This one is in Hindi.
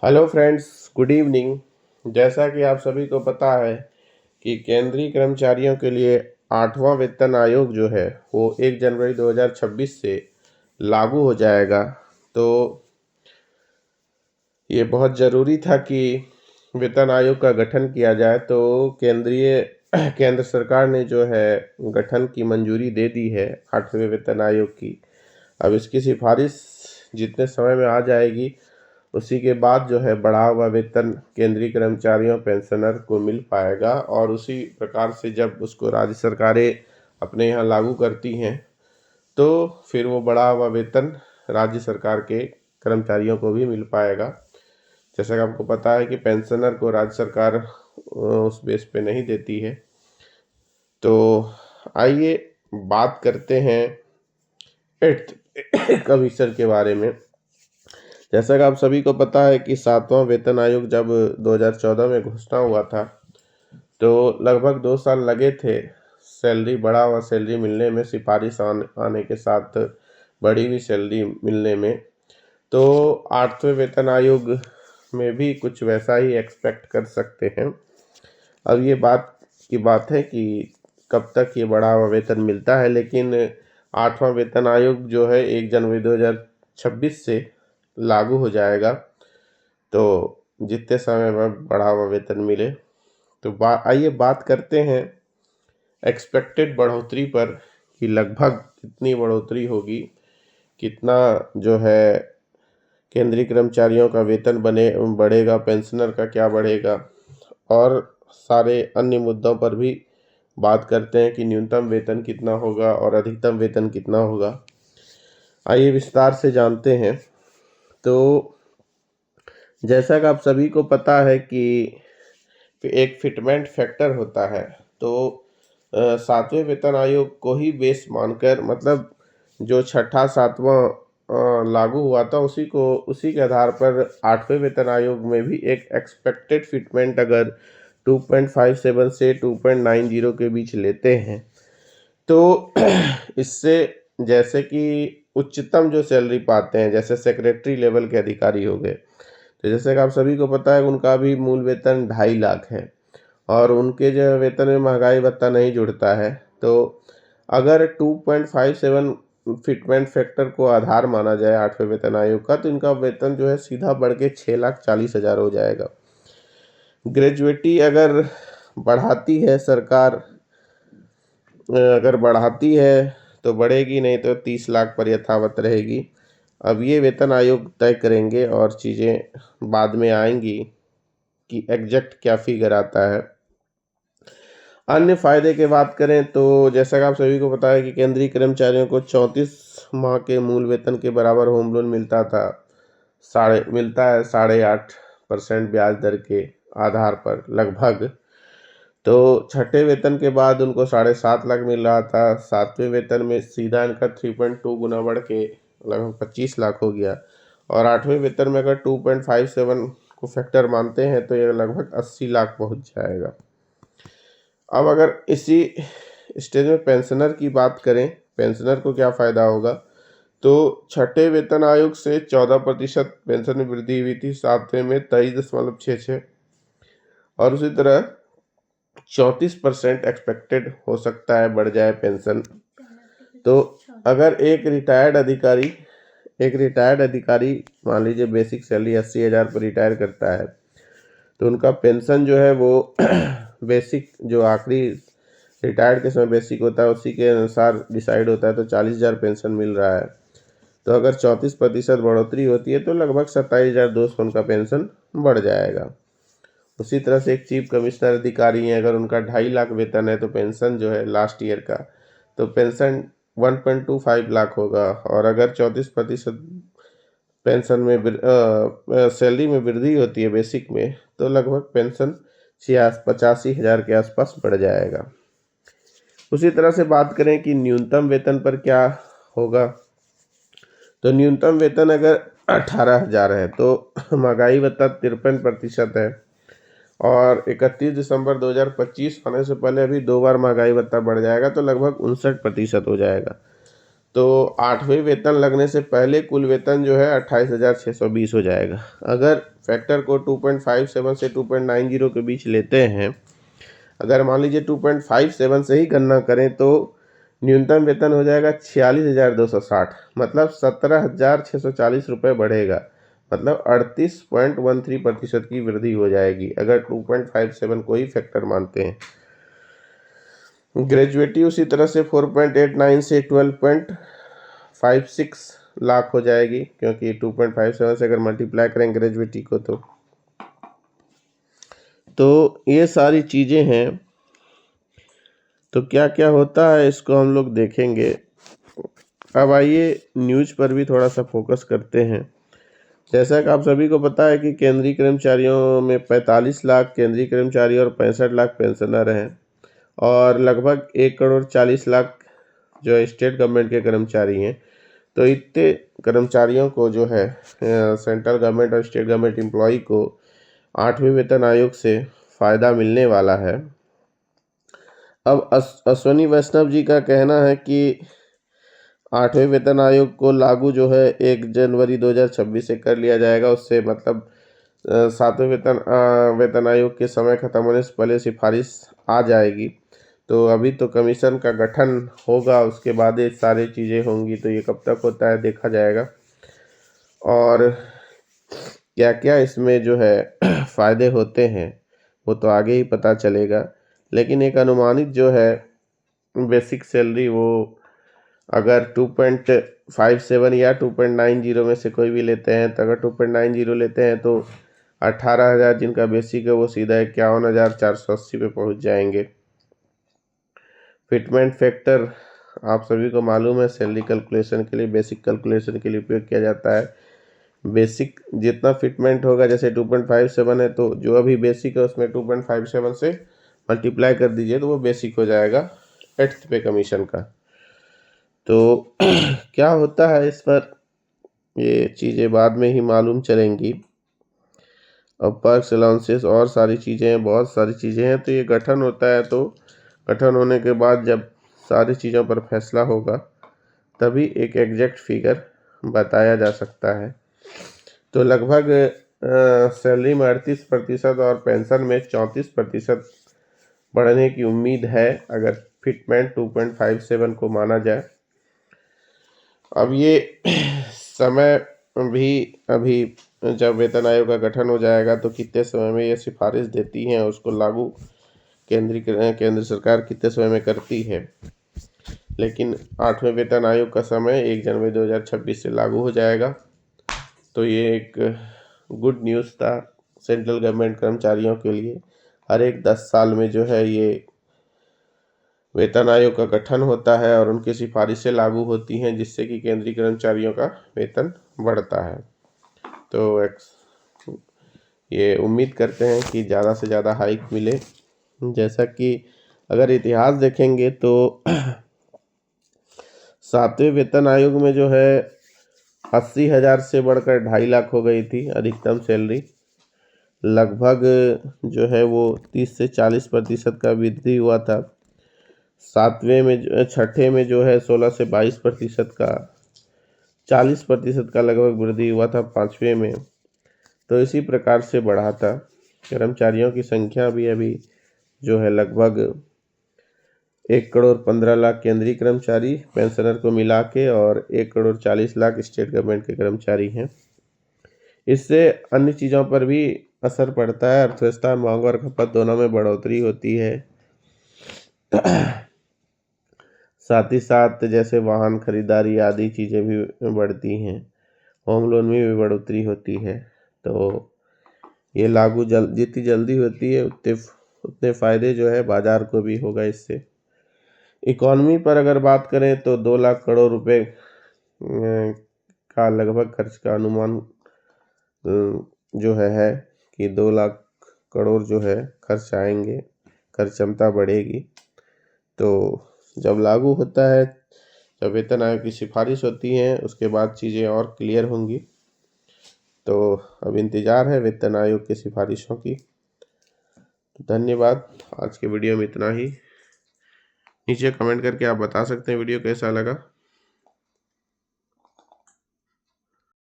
Hello friends, good evening. जैसा कि आप सभी को पता है कि केंद्रीय कर्मचारियों के लिए 8वां वेतन आयोग जो है वो 1 जनवरी 2026 से लागू हो जाएगा। तो ये बहुत ज़रूरी था कि वेतन आयोग का गठन किया जाए। तो केंद्र सरकार ने जो है गठन की मंजूरी दे दी है 8वें वेतन आयोग की। अब इसकी सिफारिश जितने समय में आ जाएगी उसी के बाद जो है बढ़ा हुआ वेतन केंद्रीय कर्मचारियों पेंशनर को मिल पाएगा, और उसी प्रकार से जब उसको राज्य सरकारें अपने यहाँ लागू करती हैं तो फिर वो बढ़ा हुआ वेतन राज्य सरकार के कर्मचारियों को भी मिल पाएगा। जैसा कि आपको पता है कि पेंशनर को राज्य सरकार उस बेस पे नहीं देती है। तो आइए बात करते हैं एट्थ कमीशन के बारे में। जैसा कि आप सभी को पता है कि 7वां वेतन आयोग जब 2014 में घोषणा हुआ था तो लगभग 2 साल लगे थे सैलरी बढ़ा हुआ सैलरी मिलने में, सिफारिश आने के साथ बढ़ी हुई सैलरी मिलने में। तो 8वें वेतन आयोग में भी कुछ वैसा ही एक्सपेक्ट कर सकते हैं। अब ये बात है कि कब तक ये बढ़ा हुआ वेतन मिलता है, लेकिन 8वां वेतन आयोग जो है 1 जनवरी 2026 से लागू हो जाएगा। तो जितने समय में बढ़ा हुआ वेतन मिले तो आइए बात करते हैं एक्सपेक्टेड बढ़ोतरी पर कि लगभग कितनी बढ़ोतरी होगी, कितना जो है केंद्रीय कर्मचारियों का वेतन बढ़ेगा, पेंशनर का क्या बढ़ेगा, और सारे अन्य मुद्दों पर भी बात करते हैं कि न्यूनतम वेतन कितना होगा और अधिकतम वेतन कितना होगा। आइए विस्तार से जानते हैं। तो जैसा कि आप सभी को पता है कि एक फिटमेंट फैक्टर होता है। तो 7वें वेतन आयोग को ही बेस मानकर, मतलब जो छठा 7वां लागू हुआ था उसी के आधार पर 8वें वेतन आयोग में भी एक एक्सपेक्टेड फिटमेंट अगर 2.57 से 2.90 के बीच लेते हैं तो इससे जैसे कि उच्चतम जो सैलरी पाते हैं, जैसे सेक्रेटरी लेवल के अधिकारी हो गए, तो जैसे कि आप सभी को पता है उनका भी मूल वेतन 2.5 लाख है और उनके जो वेतन में महंगाई भत्ता नहीं जुड़ता है। तो अगर 2.57 फिटमेंट फैक्टर को आधार माना जाए 8वें वेतन आयोग का, तो इनका वेतन जो है सीधा बढ़ के 6,40,000 हो जाएगा। ग्रेजुएटी अगर बढ़ाती है सरकार, अगर बढ़ाती है तो बढ़ेगी, नहीं तो 30 लाख पर यथावत रहेगी। अब ये वेतन आयोग तय करेंगे और चीज़ें बाद में आएंगी कि एग्जैक्ट क्या फिगर आता है। अन्य फायदे की बात करें तो जैसा कि आप सभी को पता है कि केंद्रीय कर्मचारियों को 34 माह के मूल वेतन के बराबर होम लोन मिलता था। मिलता है 8.5% ब्याज दर के आधार पर लगभग। तो छठे वेतन के बाद उनको 7.5 लाख मिल रहा था। 7वें वेतन में सीधा इनका 3.2 गुना बढ़ के लगभग 25 लाख हो गया, और 8वें वेतन में अगर 2.57 को फैक्टर मानते हैं तो ये लगभग 80 लाख पहुंच जाएगा। अब अगर इसी स्टेज में पेंशनर की बात करें, पेंशनर को क्या फ़ायदा होगा, तो छठे वेतन आयोग से 14% पेंशन में वृद्धि हुई थी, 7वें में 23.66, और उसी तरह 34% एक्सपेक्टेड हो सकता है बढ़ जाए पेंशन। तो अगर एक रिटायर्ड अधिकारी मान लीजिए बेसिक सैलरी 80,000 पर रिटायर करता है तो उनका पेंशन जो है वो बेसिक जो आखिरी रिटायर्ड के समय बेसिक होता है उसी के अनुसार डिसाइड होता है, तो 40,000 पेंशन मिल रहा है। तो अगर 34% बढ़ोतरी होती है तो लगभग 27,200 उनका पेंशन बढ़ जाएगा। उसी तरह से एक चीफ कमिश्नर अधिकारी हैं, अगर उनका 2.5 लाख वेतन है तो पेंशन जो है लास्ट ईयर का, तो पेंशन 1.25 लाख होगा। और अगर 34% पेंशन में सैलरी में वृद्धि होती है बेसिक में, तो लगभग पेंशन 85,000 के आसपास बढ़ जाएगा। उसी तरह से बात करें कि न्यूनतम वेतन पर क्या होगा, तो न्यूनतम वेतन अगर 18,000 है तो महंगाई भत्ता 53% है, और 31 दिसंबर 2025 होने से पहले अभी 2 बार महंगाई भत्ता बढ़ जाएगा तो लगभग 59% हो जाएगा। तो 8वें वेतन लगने से पहले कुल वेतन जो है 28,620 हो जाएगा। अगर फैक्टर को 2.57 से 2.90 के बीच लेते हैं, अगर मान लीजिए 2.57 से ही गणना करें तो न्यूनतम वेतन हो जाएगा 46,260, मतलब 17,640 रुपये बढ़ेगा, मतलब 38.13% की वृद्धि हो जाएगी अगर 2.57 को ही फैक्टर मानते हैं। ग्रेजुएटी उसी तरह से 4.89 से 12.56 लाख हो जाएगी, क्योंकि 2.57 से अगर मल्टीप्लाई करें ग्रेजुएटी को तो ये सारी चीज़ें हैं। तो क्या क्या होता है इसको हम लोग देखेंगे। अब आइए न्यूज़ पर भी थोड़ा सा फोकस करते हैं। जैसा कि आप सभी को पता है कि केंद्रीय कर्मचारियों में 45 लाख केंद्रीय कर्मचारी और 65 लाख पेंशनर हैं, और लगभग 1,40,00,000 जो स्टेट गवर्नमेंट के कर्मचारी हैं। तो इतने कर्मचारियों को जो है सेंट्रल गवर्नमेंट और स्टेट गवर्नमेंट एम्प्लॉय को 8वें वेतन आयोग से फ़ायदा मिलने वाला है। अब अश्वनी वैष्णव जी का कहना है कि 8वें वेतन आयोग को लागू जो है 1 जनवरी 2026 से कर लिया जाएगा। उससे मतलब 7वें वेतन आयोग के समय खत्म होने से पहले सिफारिश आ जाएगी। तो अभी तो कमीशन का गठन होगा, उसके बाद ये सारी चीज़ें होंगी, तो ये कब तक होता है देखा जाएगा। और क्या क्या इसमें जो है फ़ायदे होते हैं वो तो आगे ही पता चलेगा। लेकिन एक अनुमानित जो है बेसिक सैलरी वो अगर 2.57 या 2.90 में से कोई भी लेते हैं, तो अगर 2.90 लेते हैं तो 18,000 जिनका बेसिक है वो सीधा 51,480 पे पहुंच जाएंगे। फिटमेंट फैक्टर आप सभी को मालूम है, सैलरी कैलकुलेशन के लिए, बेसिक कैलकुलेशन के लिए उपयोग किया जाता है। बेसिक जितना फिटमेंट होगा, जैसे 2.57 है तो जो अभी बेसिक है उसमें 2.57 से मल्टीप्लाई कर दीजिए तो वो बेसिक हो जाएगा 8th पे कमीशन का। तो क्या होता है इस पर ये चीज़ें बाद में ही मालूम चलेंगी। अब पर्क्स अलाउंसेस और सारी चीज़ें हैं, बहुत सारी चीज़ें हैं। तो ये गठन होता है, तो गठन होने के बाद जब सारी चीज़ों पर फैसला होगा तभी एक एग्जैक्ट फिगर बताया जा सकता है। तो लगभग सैलरी में 38% और पेंशन में 34% बढ़ने की उम्मीद है अगर फिटमेंट 2.57 को माना जाए। अब ये समय भी अभी जब वेतन आयोग का गठन हो जाएगा तो कितने समय में ये सिफारिश देती हैं, उसको लागू केंद्र सरकार कितने समय में करती है। लेकिन 8वें वेतन आयोग का समय 1 जनवरी 2026 से लागू हो जाएगा। तो ये एक गुड न्यूज़ था सेंट्रल गवर्नमेंट कर्मचारियों के लिए। हर एक 10 साल में जो है ये वेतन आयोग का गठन होता है और उनकी सिफारिशें लागू होती हैं, जिससे कि केंद्रीय कर्मचारियों का वेतन बढ़ता है। तो ये उम्मीद करते हैं कि ज़्यादा से ज़्यादा हाइक मिले। जैसा कि अगर इतिहास देखेंगे तो 7वें वेतन आयोग में जो है 80,000 से बढ़कर 2.5 लाख हो गई थी अधिकतम सैलरी। लगभग जो है वो 30 से 40% का वृद्धि हुआ था। 6ठे में जो है 16 से 22% का, 40% का लगभग वृद्धि हुआ था 5वें में। तो इसी प्रकार से बढ़ा था। कर्मचारियों की संख्या भी अभी जो है लगभग 1,15,00,000 केंद्रीय कर्मचारी पेंशनर को मिला के और 1,40,00,000 स्टेट गवर्नमेंट के कर्मचारी हैं। इससे अन्य चीज़ों पर भी असर पड़ता है, अर्थव्यवस्था, मांग और खपत दोनों में बढ़ोतरी होती है। साथ ही साथ जैसे वाहन खरीदारी आदि चीज़ें भी बढ़ती हैं, होम लोन में भी बढ़ोतरी होती है। तो ये लागू जितनी जल्दी होती है उतने फ़ायदे जो है बाज़ार को भी होगा इससे। इकॉनमी पर अगर बात करें तो 2 लाख करोड़ रुपए का लगभग खर्च का अनुमान जो है कि 2 लाख करोड़ जो है खर्च आएंगे, खर्च क्षमता बढ़ेगी। तो जब लागू होता है, जब वेतन आयोग की सिफारिश होती है, उसके बाद चीज़ें और क्लियर होंगी। तो अब इंतज़ार है वेतन आयोग की सिफारिशों की। धन्यवाद। आज के वीडियो में इतना ही। नीचे कमेंट करके आप बता सकते हैं वीडियो कैसा लगा।